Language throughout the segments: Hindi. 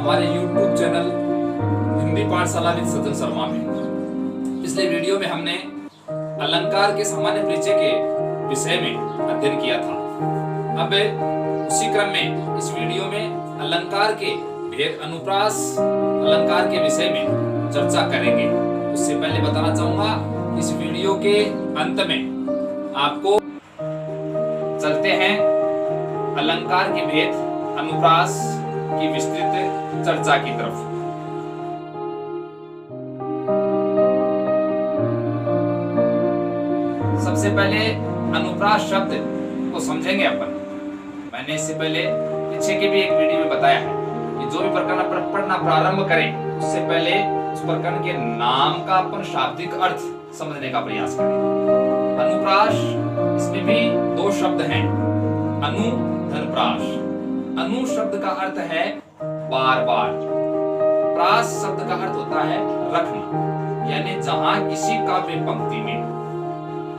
हमारे YouTube चैनल हिंदी पाठशाला विद सज्जन शर्मा में। पिछले वीडियो में हमने अलंकार के सामान्य परिचय के विषय में अध्ययन किया था। अब उसी क्रम में इस वीडियो में अलंकार के भेद अनुप्रास अलंकार के विषय में चर्चा करेंगे। उससे पहले बताना चाहूंगा इस वीडियो के अंत में आपको चलते हैं अलंकार के भेद अनुप्रास की विस्तृत चर्चा की तरफ। सबसे पहले अनुप्रास शब्द को समझेंगे अपन। मैंने इससे पहले पीछे के भी एक वीडियो में बताया है कि जो भी प्रकरण पढ़ना प्रारंभ करें उससे पहले उस प्रकरण के नाम का अपन शाब्दिक अर्थ समझने का प्रयास करें। अनुप्रास, इसमें भी दो शब्द हैं, अनु धन प्रास। अनु शब्द का अर्थ है बार बार, प्रास शब्द का अर्थ होता है रखना, यानी जहां किसी काव्य पंक्ति में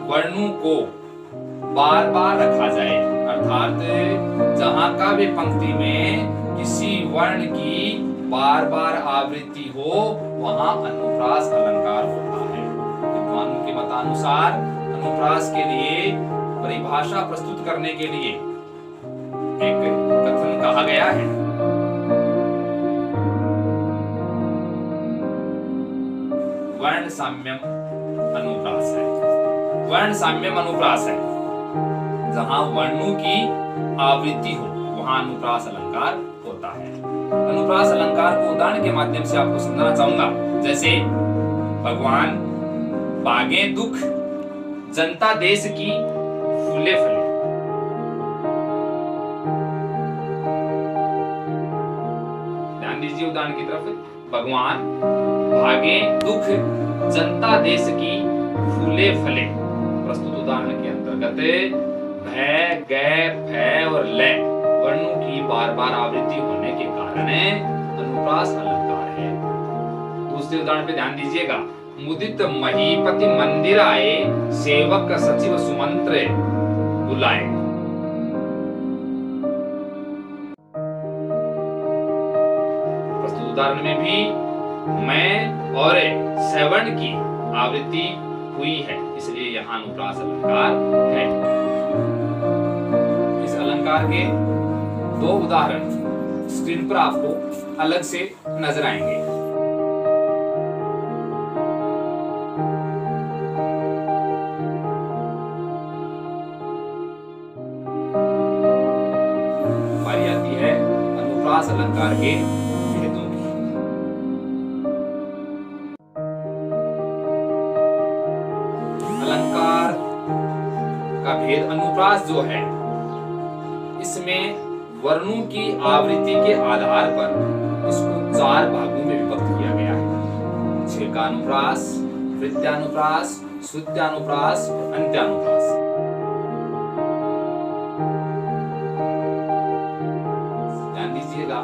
वर्णों को बार बार रखा जाए, अर्थात जहां काव्य पंक्ति में किसी वर्ण की बार बार आवृत्ति हो वहां अनुप्रास अलंकार होता है। विद्वानों के मतानुसार अनुप्रास के लिए परिभाषा प्रस्तुत करने के लिए एक कथन कहा गया है। वर्ण साम्यम अनुप्रास है। वर्ण साम्यम अनुप्रास है, जहां वर्णों की आवृत्ति हो वहां अनुप्रास अलंकार होता है। अनुप्रास अलंकार को उदाहरण के माध्यम से आपको समझाना चाहूंगा। जैसे भगवान बागे दुख जनता देश की फूले फले। ध्यान दीजिए उदाहरण की तरफ। भगवान भागे दुख जनता देश की फूले फले। प्रस्तुत उदाहरण के अंतर्गत भय, गय, भय और लय वर्णों की बार बार आवृत्ति होने के कारण अनुप्रास अलंकार है। दूसरे उदाहरण पे ध्यान दीजिएगा। मुदित महीपति मंदिर आए, सेवक सचिव सुमंत्र बुलाए। प्रस्तुत उदाहरण में भी मैं और सेवण की आवृत्ति हुई है, इसलिए यहाँ अनुप्रास अलंकार है। इस अलंकार के दो उदाहरण स्क्रीन पर आपको अलग से नजर आएंगे। बारी आती है अनुप्रास अलंकार के भेदों की। अलंकार का भेद अनुप्रास जो है, इसमें वर्णों की आवृत्ति के आधार पर इसको चार भागों में विभक्त किया गया है। छेकानुप्रास, वृत्त्यानुप्रास, श्रुत्यानुप्रास, अंत्यानुप्रास। ध्यान दीजिएगा।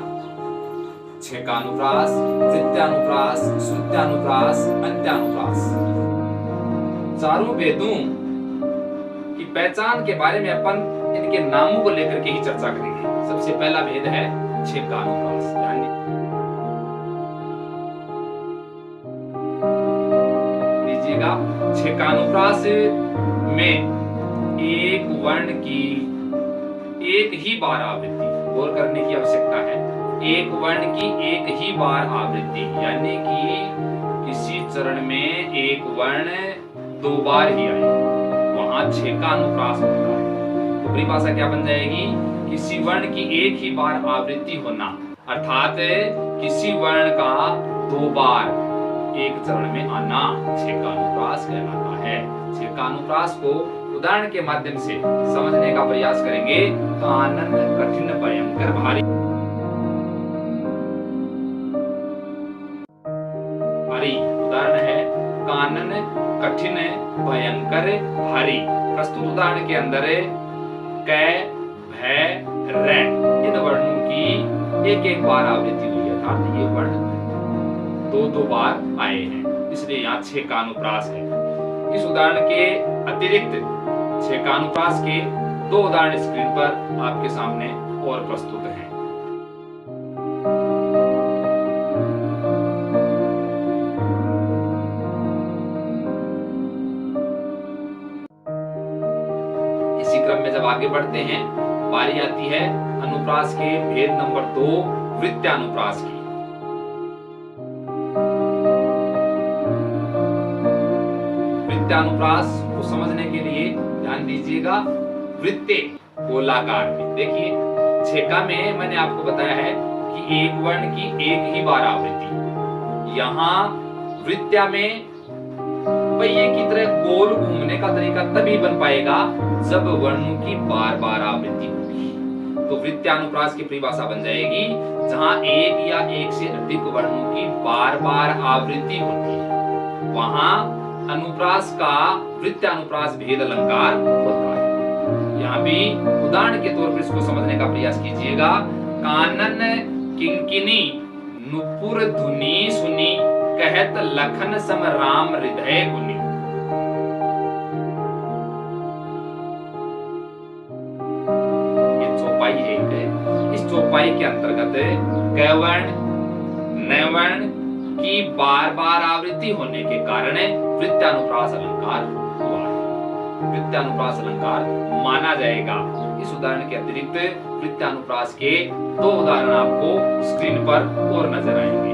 छेकानुप्रास, वृत्त्यानुप्रास, श्रुत्यानुप्रास, अंत्यानुप्रास। चारों भेदों की पहचान के बारे में अपन इनके नामों को लेकर के ही चर्चा करेंगे। सबसे पहला भेद है छेकानुप्रास। लीजिएगा। छेकानुप्रास में एक वर्ण की एक ही बार आवृत्ति, गौर करने की आवश्यकता है, एक वर्ण की एक ही बार आवृत्ति, यानी कि किसी चरण में एक वर्ण दो बार ही आए, वहां छेकानुप्रास होता है। तो परिभाषा क्या बन जाएगी? किसी वर्ण की एक ही बार आवृत्ति होना, अर्थात किसी वर्ण का दो बार एक चरण में आना छेकानुप्रास कहलाता है। छेकानुप्रास को उदाहरण के माध्यम से समझने का प्रयास करेंगे। कानन कठिन भयंकर भारी। भारी उदाहरण है कानन कठिन भयंकर भारी। प्रस्तुत उदाहरण के अंदर कै, भय, रै इन वर्णों की एक एक बार आवृत्ति हुई है, अर्थात ये वर्ण दो बार आए हैं, इसलिए यहाँ छेकानुप्रास है। इस उदाहरण के अतिरिक्त छेकानुप्रास के दो उदाहरण स्क्रीन पर आपके सामने और प्रस्तुत हैं। में जब आगे बढ़ते हैं, बारी आती है अनुप्रास के भेद नंबर 2 वृत्यानुप्रास की। वृत्यानुप्रास को समझने के लिए ध्यान दीजिएगा। वृत्ते गोलाकार में, देखिए छेका में मैंने आपको बताया है कि एक वर्ण की एक ही बार आवृत्ति। यहाँ वृत्या में पहिए की तरह गोल घूमने का तरीका तभी बन पाएगा जब वर्णों की बार बार आवृत्ति होगी। तो वृत्यानुप्रास की परिभाषा बन जाएगी जहां एक या एक से अधिक वर्णों की बार बार आवृत्ति होती है, वहां अनुप्रास का वृत्यानुप्रास भेद अलंकार होता है। यहाँ भी उदाहरण के तौर पर इसको समझने का प्रयास कीजिएगा। कानन किंकिनी नुपुर धुनी सुनी, कहत लखन सम राम हृदय गुनी। ये चौपाई है एक। इस चौपाई के अंतर्गत गवर्ण नवर्ण की बार बार आवृत्ति होने के कारण वृत्यानुप्रास अलंकार हुआ है। वृत्यानुप्रास अलंकार माना जाएगा। इस उदाहरण के अतिरिक्त वृत्यानुप्रास के 2 उदाहरण आपको स्क्रीन पर और नजर आएंगे।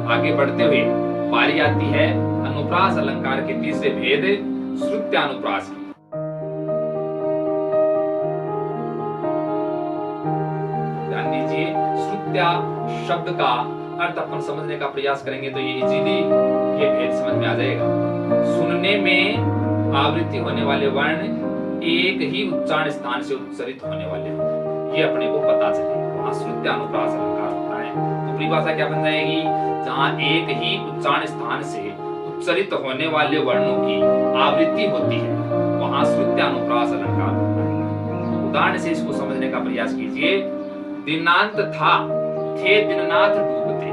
आगे बढ़ते हुए बारी आती है अनुप्रास अलंकार के तीसरे भेद श्रुत्यानुप्रास की। ध्यान दीजिए, श्रुत्या शब्द का अर्थ अपन समझने का प्रयास करेंगे तो ये इजीली ये भेद समझ में आ जाएगा। सुनने में आवृत्ति होने वाले वर्ण एक ही उच्चारण स्थान से उच्चरित होने वाले हैं, ये अपने को पता चले, वहां श्रुत्यानुप्रास अलंकार होता है। तो परिभाषा क्या बन जाएगी? जहां एक ही उच्चारण स्थान से उच्चरित होने वाले वर्णों की आवृत्ति होती है, वहां श्रुत्यानुप्रास अलंकार होता है। उदाहरण से इसको समझने का प्रयास कीजिए। दिनांत था, थे दिननाथ डूबते।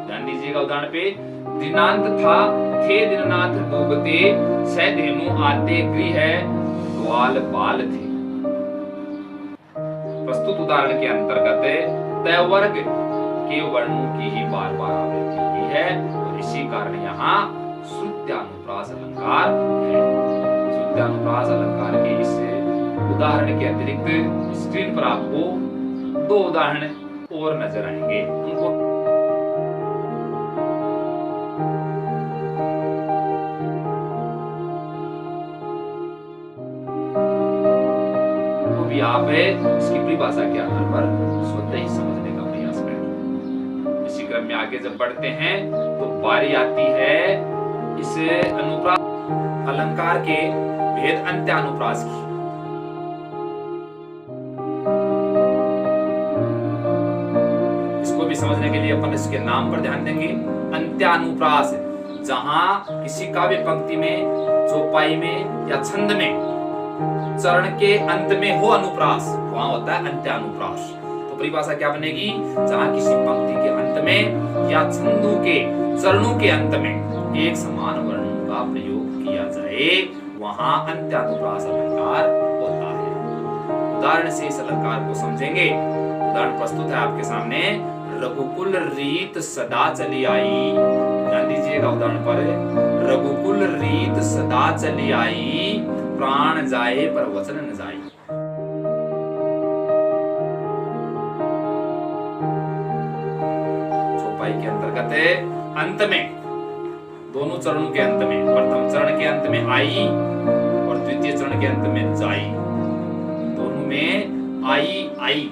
ध्यान दीजिएगा उदाहरण पे। दिनांत था, थे दिननाथ डूबते, सह धेनु आते गृह ग्वाल बाल थे। प्रस्तुत उदाहरण के अंतर्गत तय वर्ग के वर्णों की ही बार बार आवृत्ति हुई है और इसी कारण यहाँ श्रुत्यानुप्रास अलंकार है। श्रुत्यानुप्रास अलंकार के इस उदाहरण के अतिरिक्त स्क्रीन पर आपको 2 उदाहरण और नजर आएंगे, उनको भी आप इसकी परिभाषा के आधार पर स्वतः ही समझने का प्रयास करें। इसी क्रम में आगे जब बढ़ते हैं तो बारी आती है इस अनुप्रास अलंकार के भेद अंत्यानुप्रास की। इसको भी समझने के लिए अपन इसके नाम पर ध्यान देंगे। अंत्यानुप्रास, जहां किसी काव्य पंक्ति में, चौपाई में या छंद में चरण के अंत में हो अनुप्रास, वहां होता है अंत्यानुप्रास। तो परिभाषा क्या बनेगी? जहां किसी पंक्ति के अंत में या छंदों के चरणों के अंत में एक समान वर्णों का प्रयोग किया जाए, वहां अंत्यानुप्रास अलंकार होता है। उदाहरण से इस अलंकार को समझेंगे। उदाहरण प्रस्तुत है आपके सामने। रघुकुल रीत सदा चली आई। ध्यान दीजिएगा उदाहरण पर। रघुकुल रीत सदा चली आई, प्राण जाए पर वचन न जाए। चौपाई के अंतर्गत अंत में, दोनों चरणों के अंत में, प्रथम चरण के अंत में आई और द्वितीय चरण के अंत में जाई, दोनों में आई आई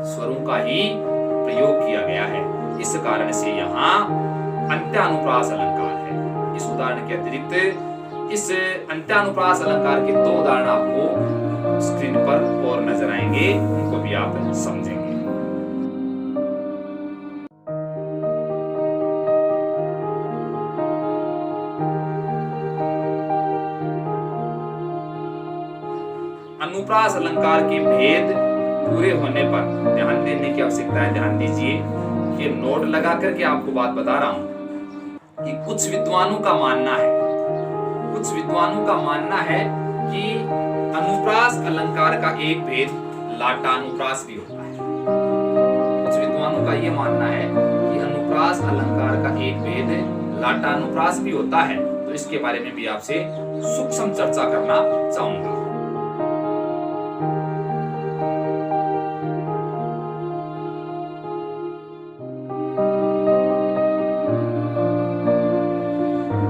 स्वरों का ही प्रयोग किया गया है। इस कारण से यहाँ अंत्यानुप्रास अलंकार है। इस उदाहरण के अतिरिक्त इस अंत्यानुप्रास अलंकार के 2 उदाहरण आपको स्क्रीन पर और नजर आएंगे, उनको भी आप समझेंगे। अनुप्रास अलंकार के भेद पूरे होने पर ध्यान देने की आवश्यकता है। ध्यान दीजिए, ये नोट लगा करके आपको बात बता रहा हूं। कि कुछ विद्वानों का मानना है कि अनुप्रास अलंकार का एक भेद लाटानुप्रास भी होता है। कुछ विद्वानों का यह मानना है कि अनुप्रास अलंकार का एक भेद लाटानुप्रास भी होता है। तो इसके बारे में भी आपसे सूक्ष्म चर्चा करना चाहूंगा।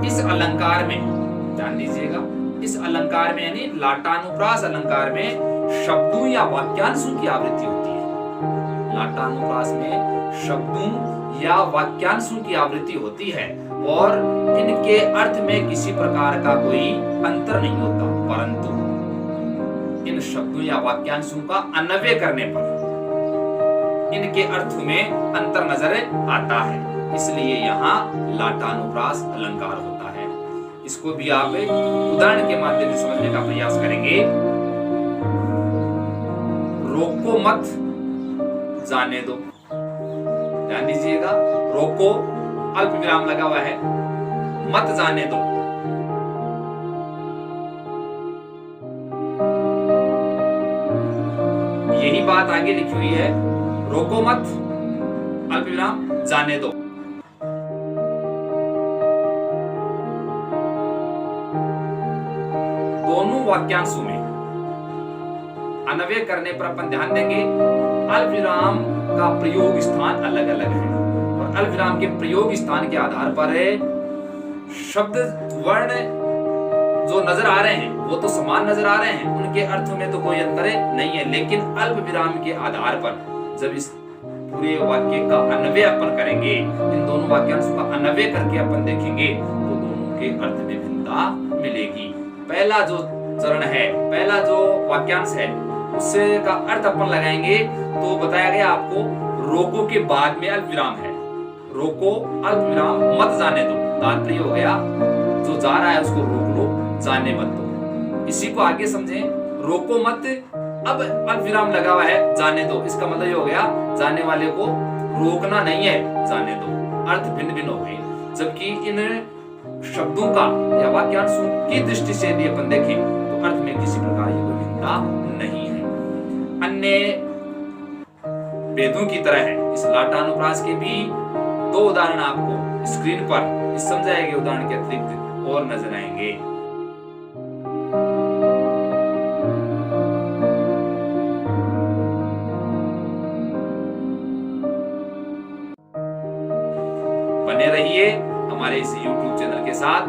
इस अलंकार में ध्यान दीजिएगा, इस अलंकार में यानी लाटानुप्रास अलंकार में शब्दों या वाक्यांशों की आवृत्ति होती है। लाटानुप्रास में शब्दों या वाक्यांशों की आवृत्ति होती है और इनके अर्थ में किसी प्रकार का कोई अंतर नहीं होता, परंतु इन शब्दों या वाक्यांशों का अन्वय करने पर इनके अर्थ में अंतर नजर आता है, इसलिए यहाँ लाटानुप्रास अलंकार होता है। इसको भी आप उदाहरण के माध्यम से समझने का प्रयास करेंगे। रोको मत जाने दो, ध्यान दीजिएगा, रोको अल्प विराम लगा हुआ है, मत जाने दो। यही बात आगे लिखी हुई है, रोको मत अल्प विराम जाने दो। दोनों वाक्यांशों में अन्वय करने पर अपन ध्यान देंगे अल्प विराम का प्रयोग स्थान अलग अलग है और अल्प विराम के प्रयोग स्थान के आधार पर शब्द वर्ण जो नजर आ रहे हैं वो तो समान नजर आ रहे हैं, उनके अर्थ में तो कोई अंतर नहीं है, लेकिन अल्प विराम के आधार पर जब इस पूरे वाक्य का अन्वय अपन करेंगे, इन दोनों वाक्यांशों का अन्वय करके अपन देखेंगे तो दोनों के अर्थ में भिन्नता मिलेगी। पहला जो चरण है, पहला जो वाक्यांश है, उससे का अर्थ अपन लगाएंगे तो बताया गया आपको रोको के बाद में अल्प विराम है, रोको अल्प विराम मत जाने दो, तात्पर्य हो गया जो जा रहा है उसको रोक लो, जाने मत दो। इसी को आगे समझें, रोको मत, अब अल्प विराम लगा हुआ है, जाने दो, इसका मतलब ये हो गया जाने वाले को रोकना नहीं है, जाने दो, अर्थ भिन्न भिन्न हो गए। जबकि इन शब्दों का या वाक्यांशों की दृष्टि से यदि अपन देखें तो अर्थ में किसी प्रकार की कोई भिन्नता नहीं है। अन्य वेदों की तरह है, इस लाटानुप्रास के भी दो उदाहरण आपको स्क्रीन पर इस समझाए गए उदाहरण के अतिरिक्त और नजर आएंगे। बने रहिए हमारे इस YouTube चैनल के साथ।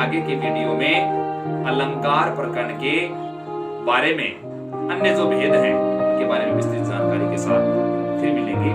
आगे के वीडियो में अलंकार प्रकरण के बारे में अन्य जो भेद हैं उनके बारे में विस्तृत जानकारी के साथ फिर मिलेंगे।